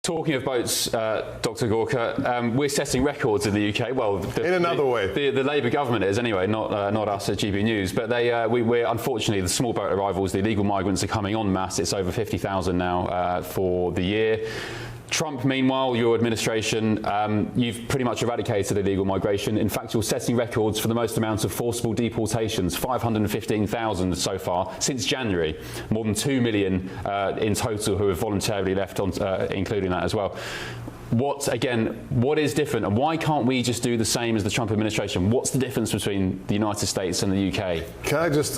Talking of boats, Dr. Gorka, we're setting records in the UK. Well, in another way, the Labour government is anyway, not us at GB News. But we're unfortunately, the small boat arrivals, the illegal migrants are coming en masse. It's over 50,000 now for the year. Trump, meanwhile, your administration, you've pretty much eradicated illegal migration. In fact, you're setting records for the most amount of forcible deportations, 515,000 so far since January. More than 2 million in total who have voluntarily left, including that as well. What is different, and why can't we just do the same as the Trump administration? What's the difference between the United States and the UK? Can I just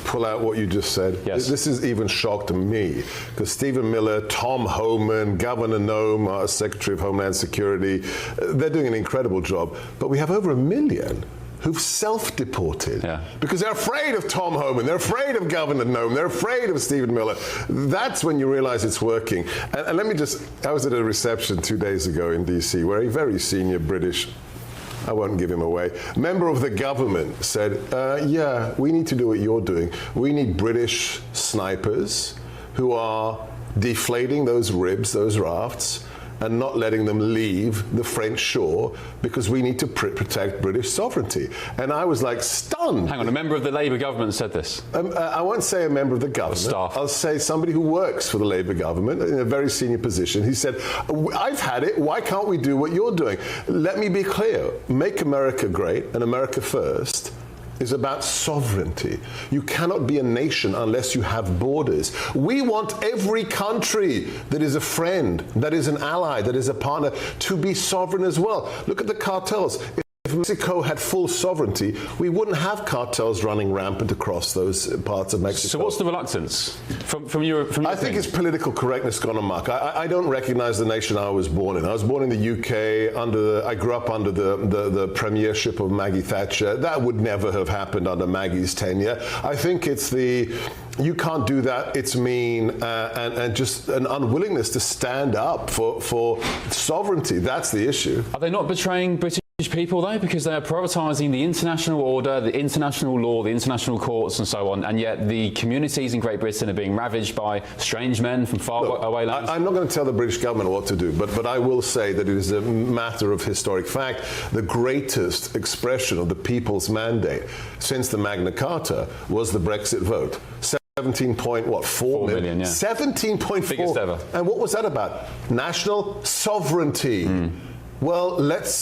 pull out what you just said? Yes. This is even shocked me, because Stephen Miller, Tom Homan, Governor Noem, our Secretary of Homeland Security, they're doing an incredible job, but we have over 1 million who've self-deported because they're afraid of Tom Homan, they're afraid of Governor Noem, they're afraid of Stephen Miller. That's when you realize it's working. And let me just, I was at a reception 2 days ago in DC where a very senior British, I won't give him away, member of the government said, yeah, we need to do what you're doing. We need British snipers who are deflating those ribs, those rafts, and not letting them leave the French shore because we need to protect British sovereignty. And I was like stunned. Hang on, a member of the Labour government said this? I won't say a member of the government. Staff. I'll say somebody who works for the Labour government in a very senior position. He said, I've had it, why can't we do what you're doing? Let me be clear, Make America Great and America First is about sovereignty. You cannot be a nation unless you have borders. We want every country that is a friend, that is an ally, that is a partner, to be sovereign as well. Look at the cartels. If Mexico had full sovereignty, we wouldn't have cartels running rampant across those parts of Mexico. So what's the reluctance from your I think it's political correctness gone amok. I don't recognize the nation I was born in. I was born in the UK. I grew up under the premiership of Maggie Thatcher. That would never have happened under Maggie's tenure. I think it's you can't do that, it's mean, and just an unwillingness to stand up for sovereignty. That's the issue. Are they not betraying British people, though, because they are prioritising the international order, the international law, the international courts and so on, and yet the communities in Great Britain are being ravaged by strange men from far away lands? I'm not going to tell the British government what to do, but I will say that it is a matter of historic fact. The greatest expression of the people's mandate since the Magna Carta was the Brexit vote. 17.4 million, yeah. 17.4. Biggest ever. And what was that about? National sovereignty. Well, let's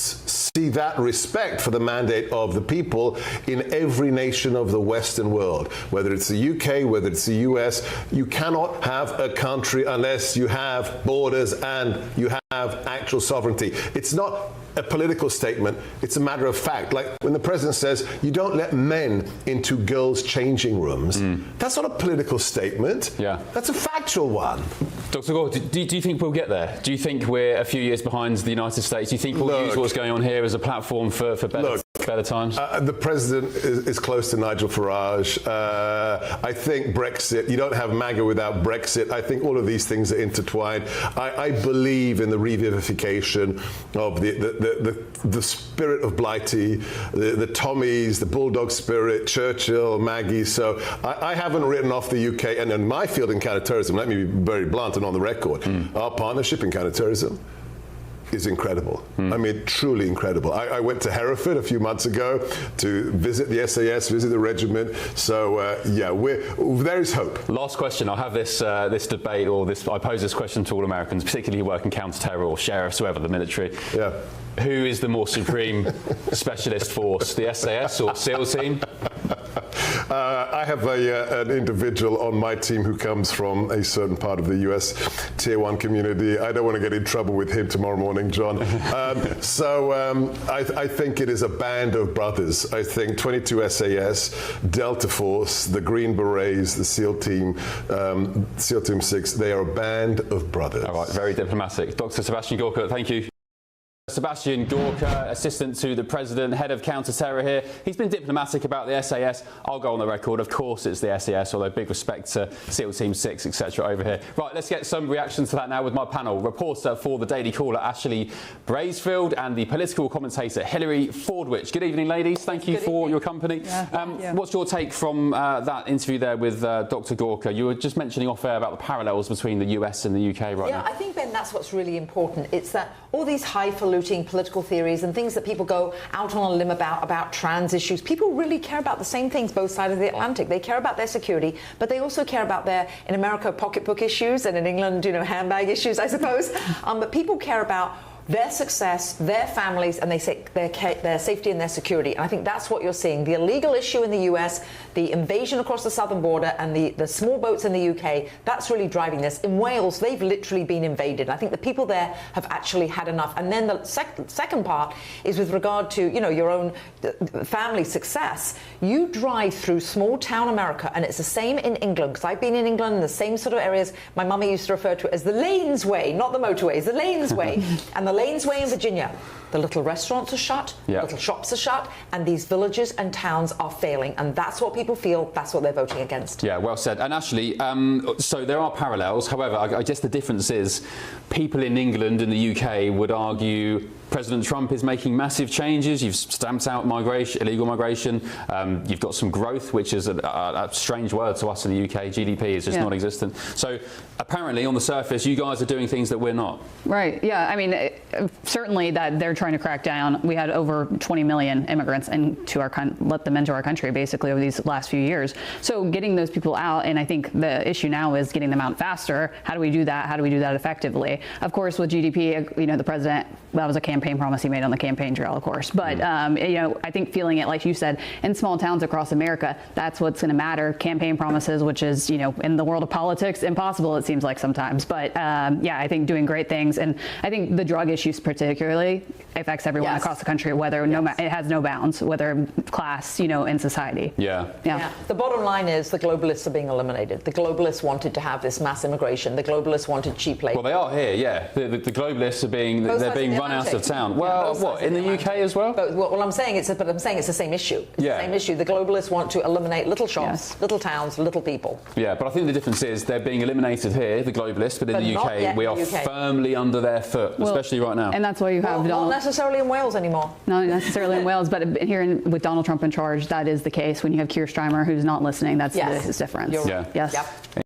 see that respect for the mandate of the people in every nation of the Western world. Whether it's the UK, whether it's the US, you cannot have a country unless you have borders and you have actual sovereignty. It's not a political statement, it's a matter of fact. Like when the president says, you don't let men into girls' changing rooms, that's not a political statement. Yeah. That's a factual one. Dr. Gorka, do you think we'll get there? Do you think we're a few years behind the United States? Do you think we'll use what's going on here as a platform for better times? The president is close to Nigel Farage. I think Brexit, you don't have MAGA without Brexit. I think all of these things are intertwined. I believe in the revivification of the spirit of Blighty, the Tommies, the Bulldog spirit, Churchill, Maggie. So I haven't written off the UK. And in my field in counterterrorism, let me be very blunt and on the record, our partnership in counterterrorism is incredible. I mean, truly incredible. I went to Hereford a few months ago to visit the SAS, visit the regiment. So yeah, there is hope. Last question. I'll have this debate, or I pose this question to all Americans, particularly who work in counter-terror or sheriffs, whoever, the military. Yeah. Who is the more supreme specialist force, the SAS or SEAL team? I have an individual on my team who comes from a certain part of the US Tier 1 community. I don't want to get in trouble with him tomorrow morning, John. I think it is a band of brothers. I think 22 SAS, Delta Force, the Green Berets, the SEAL Team, SEAL Team 6, they are a band of brothers. All right, very diplomatic. Dr. Sebastian Gorka, thank you. Sebastian Gorka, assistant to the president, head of counter-terror here. He's been diplomatic about the SAS. I'll go on the record. Of course it's the SAS, although big respect to SEAL Team 6, etc. over here. Right, let's get some reactions to that now with my panel. Reporter for the Daily Caller, Ashley Bracefield, and the political commentator, Hilary Fordwich. Good evening, ladies. Thank you for your company. What's your take from that interview there with Dr. Gorka? You were just mentioning off air about the parallels between the US and the UK right now. Yeah, I think, Ben, that's what's really important. It's that all these highfalutin political theories and things that people go out on a limb about trans issues, people really care about the same things both sides of the Atlantic. They care about their security, but they also care about their, in America, pocketbook issues, and in England, handbag issues, I suppose. But people care about their success, their families, and their safety and their security. And I think that's what you're seeing. The illegal issue in the US, the invasion across the southern border, and the small boats in the UK, that's really driving this. In Wales, they've literally been invaded. I think the people there have actually had enough. And then the second part is with regard to, your own family success. You drive through small town America, and it's the same in England, because I've been in England in the same sort of areas my mummy used to refer to as the lanes way, not the motorways, the lanes way. And the lanes way in Virginia, the little restaurants are shut, little shops are shut, and these villages and towns are failing. And that's what people feel, that's what they're voting against. Yeah, well said. And Ashley, so there are parallels. However, I guess the difference is people in England and the UK would argue President Trump is making massive changes. You've stamped out migration, illegal migration. You've got some growth, which is a strange word to us in the UK. GDP is just non-existent. So apparently, on the surface, you guys are doing things that we're not. Right. Yeah. I mean, certainly that they're trying to crack down. We had over 20 million immigrants let them into our country basically over these last few years. So getting those people out, and I think the issue now is getting them out faster. How do we do that? How do we do that effectively? Of course, with GDP, the president, that was a campaign promise he made on the campaign trail, of course. But, I think feeling it, like you said, in small towns across America, that's what's going to matter. Campaign promises, which is, in the world of politics, impossible, it seems like sometimes. But, I think doing great things. And I think the drug issues particularly affects everyone across the country, whether it has no bounds, whether class, in society. Yeah. The bottom line is the globalists are being eliminated. The globalists wanted to have this mass immigration. The globalists wanted cheap labor. Well, they are here, yeah. The globalists are being run out of town. Well, what, in the UK as well? Well, I'm saying it's the same issue. It's the same issue. The globalists want to eliminate little shops, little towns, little people. Yeah, but I think the difference is they're being eliminated here, the globalists, but in the UK, we are firmly under their foot, especially right now. And that's why you have not necessarily in Wales anymore. Not necessarily in Wales, but here with Donald Trump in charge, that is the case. When you have Keir Starmer, who's not listening, that's the difference. You're right. Yes.